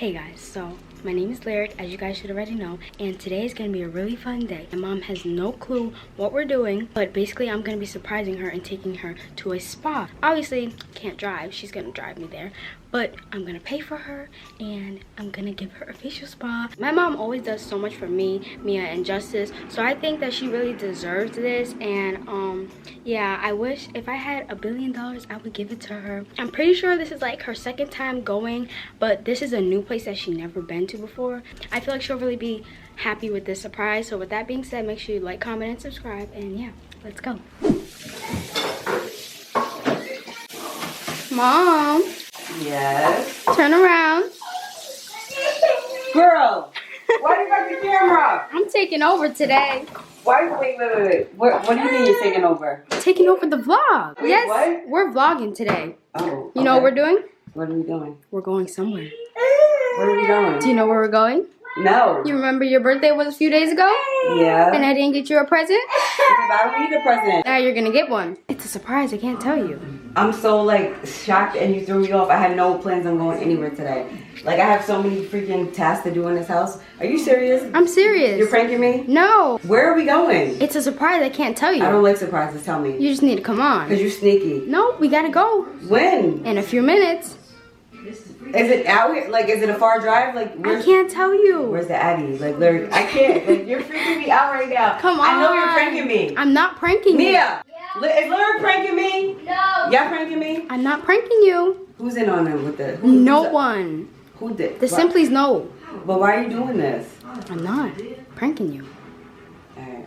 Hey guys, so my name is Lyric, as you guys should already know, and today is going to be a really fun day. My mom has no clue what we're doing, but basically I'm going to be surprising her and taking her to a spa. Obviously, can't drive, she's going to drive me there, but I'm going to pay for her and I'm going to give her a facial spa. My mom always does so much for me, Mia, and Justice, so I think that she really deserves this, and yeah, I wish if I had $1 billion, I would give it to her. I'm pretty sure this is like her second time going, but this is a new place that she never been to before. I feel like she'll really be happy with this surprise. So with that being said, make sure you like, comment, and subscribe, and yeah, let's go. Mom. Yes? Turn around. Girl, why you got the camera? I'm taking over today. Why? Wait. What do you mean you're taking over? Taking over the vlog. Wait, yes, what? we're vlogging today. Oh, You know what we're doing? What are we doing? We're going somewhere. Where are we going? Do you know where we're going? No. You remember your birthday was a few days ago? Yeah. And I didn't get you a present? I don't need a present. Now you're gonna get one. It's a surprise, I can't tell you. I'm so like shocked and you threw me off. I had no plans on going anywhere today. Like I have so many freaking tasks to do in this house. Are you serious? I'm serious. You're pranking me? No. Where are we going? It's a surprise, I can't tell you. I don't like surprises, tell me. You just need to come on. Because you're sneaky. No, we gotta go. When? In a few minutes. Is it out here? Like, is it a far drive? Like, I can't tell you. Where's the Addy? Like, Larry, I can't. Like, you're freaking me out right now. Come on. I know you're pranking me. I'm not pranking you. Mia, is Larry pranking me? No. Y'all pranking me? I'm not pranking you. Who's in on it with the? No one. Who did? The Simplies know. But why are you doing this? I'm not pranking you. Alright.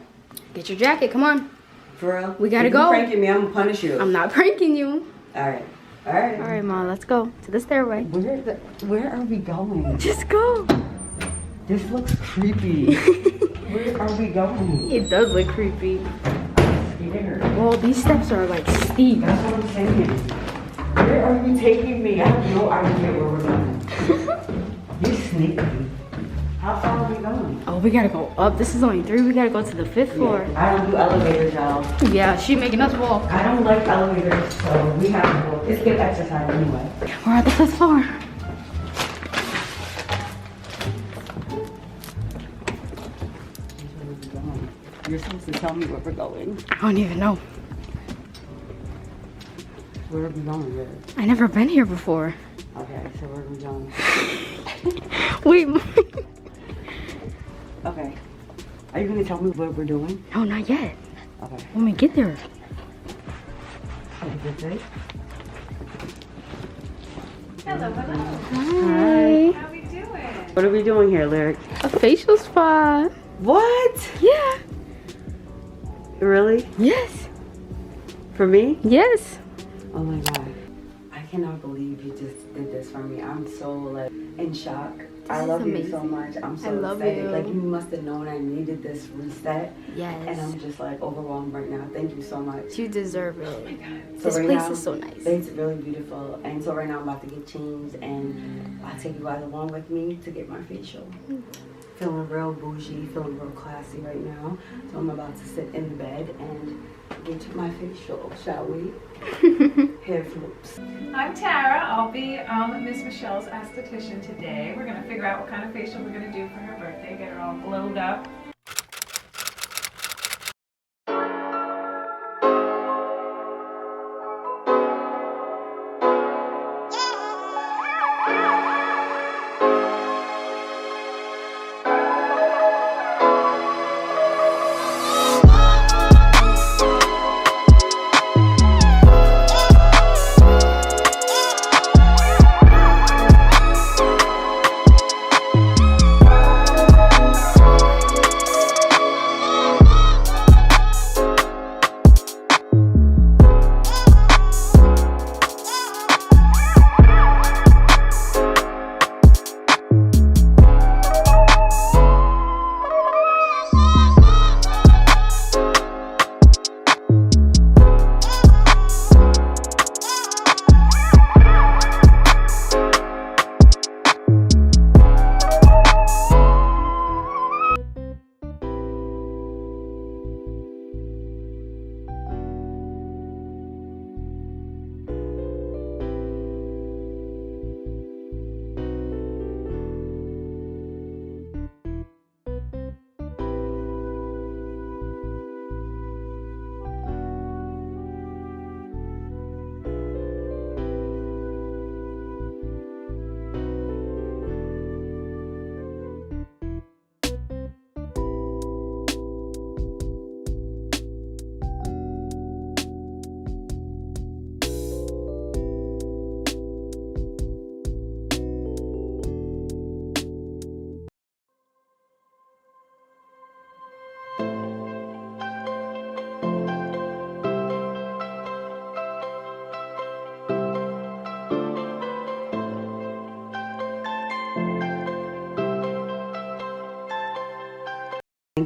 Get your jacket, come on. For real? We gotta if go. You're pranking me, I'm gonna punish you. I'm not pranking you. Alright. Alright. Alright, Mom, let's go to the stairway. Where are we going? Just go. This looks creepy. Where are we going? It does look creepy. I'm scared. Well, these steps are like steep. That's what I'm saying. Where are you taking me? I have no idea where we're going. You're sneaky. How far are we going? Oh, we gotta go up. This is only 3. We gotta go to the 5th floor. I don't do elevators, y'all. Yeah, she making us walk. I don't like elevators, so we have to go. It's good exercise anyway. We're at the 5th floor. Where are we going? You're supposed to tell me where we're going. I don't even know. Where are we going, Liz? I never been here before. Okay, so where are we going? Wait. Okay. Are you gonna tell me what we're doing? No, not yet. Okay. When we get there. Have a good day. Hello. Hi. How we doing? What are we doing here, Lyric? A facial spa. What? Yeah. Really? Yes. For me? Yes. Oh my god. I cannot believe you just did this for me. I'm so like in shock. I is love you so amazing. much. I'm so I love excited. you. Like you must have known I needed this reset. Yes. And I'm just like overwhelmed right now. Thank you so much. You deserve it. Oh my god. This right place now, is so nice. It's really beautiful. And so right now I'm about to get changed and I'll take you guys along with me to get my facial. Feeling real bougie, feeling real classy right now. So I'm about to sit in the bed and get my facial, shall we? Hair flips. I'm Tara. I'll be Miss Michelle's esthetician today. We're gonna figure out what kind of facial we're gonna do for her birthday, get her all glowed up.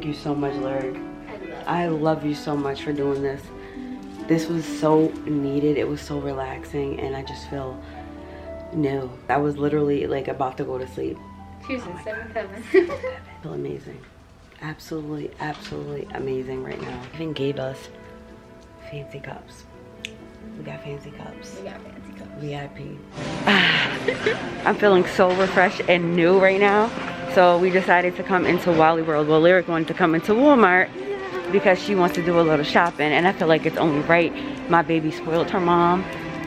you so much, Lyric. I love you so much for doing this. This was so needed. It was so relaxing, and I just feel new. I was literally like about to go to sleep. Cheers in 7 heaven. I feel amazing. Absolutely, absolutely amazing right now. Even gave us fancy cups. We got fancy cups. We got fancy cups. VIP. I'm feeling so refreshed and new right now. So we decided to come into Wally World. Well, Lyric wanted to come into Walmart because she wants to do a little shopping, and I feel like it's only right. My baby spoiled her mom.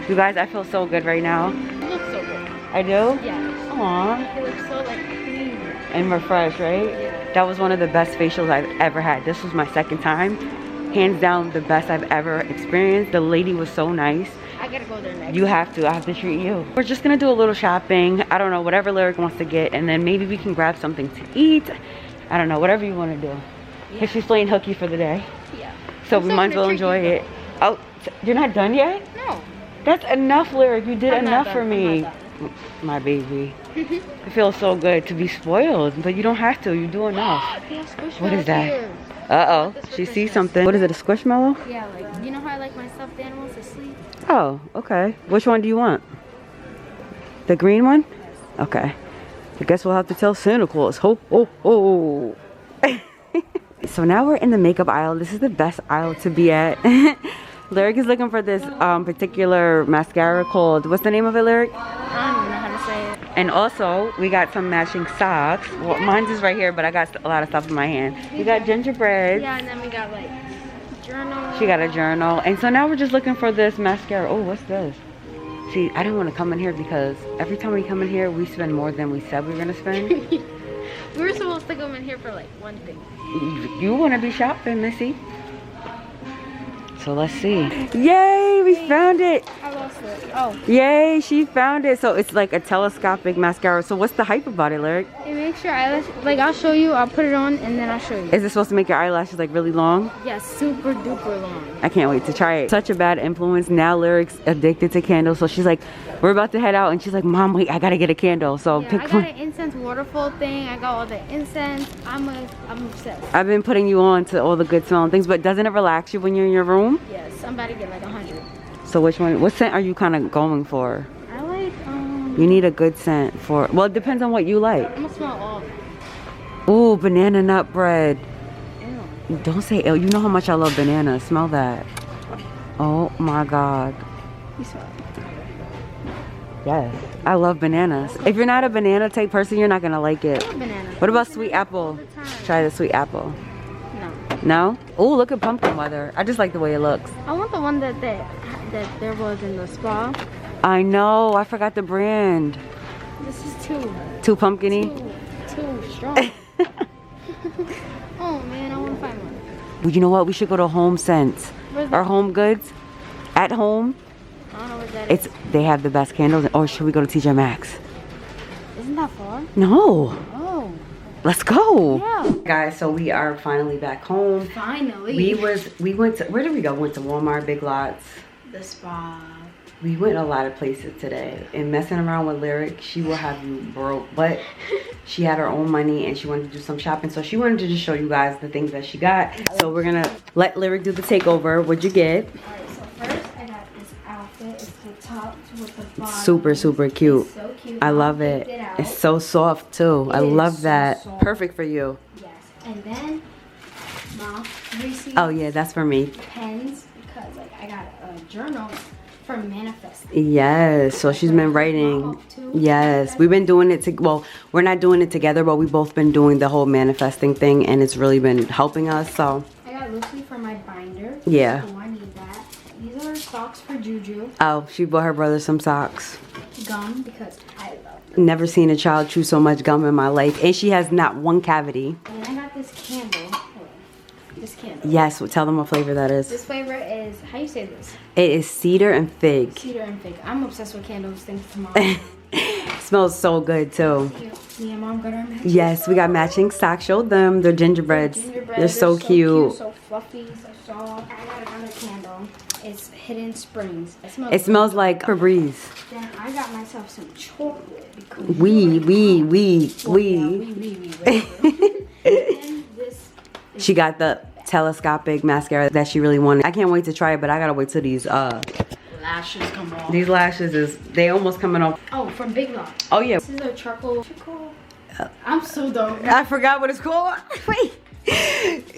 You guys, I feel so good right now. You look so good. I do? Yeah. Aww. You look so like clean. And refreshed, right? Yeah. That was one of the best facials I've ever had. This was my second time. Hands down, the best I've ever experienced. The lady was so nice. I gotta go there next. You have to. I have to treat you. We're just gonna do a little shopping. I don't know, whatever Lyric wants to get, and then maybe we can grab something to eat. I don't know, whatever you want to do. Because she's playing hooky for the day. Yeah. So we might as well enjoy it. Oh, you're not done yet? No. That's enough, Lyric. You did I'm not enough done. for I'm me. not done. My baby. It feels so good to be spoiled, but you don't have to. You do enough. They have Squishmallows What is that? here. Uh-oh. She sees something. What is it, a Squishmallow? Yeah, like, you know how I like my stuffed animals to sleep? Oh, okay. Which one do you want? The green one? Okay. I guess we'll have to tell Santa Claus. Ho, ho, ho. So now we're in the makeup aisle. This is the best aisle to be at. Lyric is looking for this particular mascara called, what's the name of it, Lyric? I don't even know how to say it. And also, we got some matching socks. Well, mine's is right here, but I got a lot of stuff in my hand. We got gingerbread. Yeah, and then we got like journal. She got a journal. And so now we're just looking for this mascara. Oh, what's this? See, I didn't want to come in here because every time we come in here, we spend more than we said we were going to spend. We were supposed to come in here for like one thing. You want to be shopping, Missy. So let's see. Yay, we found it. I lost it. Oh. Yay, she found it. So it's like a telescopic mascara. So what's the hype about it, Lyric? It makes your eyelash, like I'll show you, I'll put it on and then I'll show you. Is it supposed to make your eyelashes like really long? Yeah, super duper long. I can't wait to try it. Such a bad influence. Now Lyric's addicted to candles. So she's like, we're about to head out. And she's like, Mom, wait, I gotta get a candle. So Yeah, pick I got one. an incense waterfall thing. I got all the incense. I'm obsessed. I've been putting you on to all the good smelling things, but doesn't it relax you when you're in your room? Yes, I'm about to get like 100. So which one, what scent are you kind of going for? I like, You need a good scent for, well, it depends on what you like. I'm gonna smell all. Ooh, banana nut bread. Ew. Don't say ill. You know how much I love bananas. Smell that. Oh my God. You smell it. Yes. I love bananas. If you're not a banana type person, you're not gonna like it. I love bananas. What about sweet apple? All the time. Try the sweet apple. No. No? Oh, look at pumpkin weather. I just like the way it looks. I want the one that there was in the spa. I know. I forgot the brand. This is Too pumpkin-y? too strong. Oh man, I want to find one. Well, you know what? We should go to Home Sense Where's or that? Home Goods. At home, I don't know what that is. they have the best candles. Or should we go to TJ Maxx? Isn't that far? No. Oh. Let's go. Yeah. Guys, so we are finally back home. Finally. We went to, where did we go? Went to Walmart, Big Lots. The spa. We went a lot of places today. And messing around with Lyric, she will have you broke. But she had her own money and she wanted to do some shopping. So she wanted to just show you guys the things that she got. So we're gonna let Lyric do the takeover. What'd you get? Alright, so first I got this outfit. It's the top with the bottom. Super, super cute. It's so cute. I Mom love picked it. out. It's so soft too. I It is love so that. soft. Perfect for you. Yes. And then, Mom, received Oh yeah, that's for me. pens because like I got a journal for manifesting. Yes, so she's been writing. Yes, we've been doing it. Well, we're not doing it together, but we've both been doing the whole manifesting thing, and it's really been helping us. So I got loosely for my binder. Yeah. Oh, I need that. These are socks for Juju. oh, she bought her brother some socks. Gum because I love them. Never seen a child chew so much gum in my life, and she has not one cavity. And I got this candle. Hold on. This candle. Yes, well, tell them what flavor that is. This flavor is, how you say this? It is cedar and fig. Cedar and fig. I'm obsessed with candles. Thanks to Mom. Smells so good too. Me and Mom got our matching. Yes, we got matching socks. Show them. They're gingerbreads. Gingerbread, They're so cute. So fluffy, so soft. I got another candle. It's Hidden Springs. It smells like Febreze. Then I got myself some chocolate because We. whatever. And this is She got the telescopic mascara that she really wanted. I can't wait to try it, but I gotta wait till these lashes come off. these lashes they almost coming off. Oh, from Big Lots. Oh yeah. This is a charcoal. I'm so dumb. I forgot what it's called. Wait.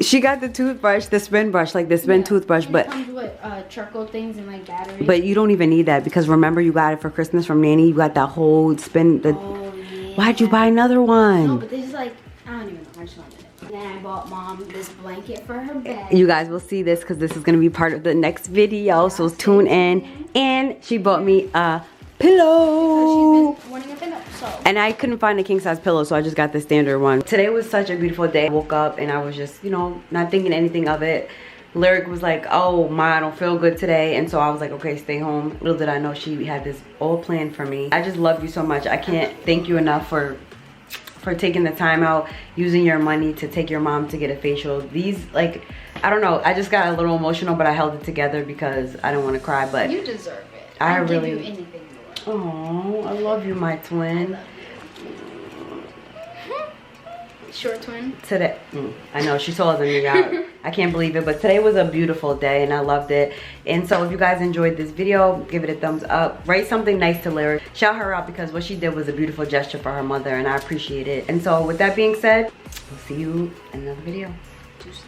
She got the toothbrush, the spin brush, like the spin toothbrush, and but it comes with charcoal things and like batteries. but you don't even need that because remember you got it for Christmas from Nanny. You got that whole spin. Oh, yeah. Why'd you buy another one? No, but this is like, I don't even know. I just wanted it. Then I bought Mom this blanket for her bed. You guys will see this because this is going to be part of the next video. So tune in. And she bought me a pillow. She's been wanting a pillow, so. And I couldn't find a king size pillow, so I just got the standard one. Today was such a beautiful day. I woke up and I was just, you know, not thinking anything of it. Lyric was like, oh, Ma, I don't feel good today. And so I was like, okay, stay home. Little did I know she had this all planned for me. I just love you so much. I can't thank you enough for taking the time out, using your money to take your mom to get a facial. These, like, I don't know, I just got a little emotional, but I held it together because I don't want to cry, but You deserve it. I I'd really give you anything you want. Oh, I love you, my twin. Short twin. Today, I know she's taller than me. I can't believe it, but today was a beautiful day and I loved it. And so if you guys enjoyed this video, give it a thumbs up. Write something nice to Lyric. Shout her out because what she did was a beautiful gesture for her mother and I appreciate it. And so with that being said, we'll see you in another video. Deuces.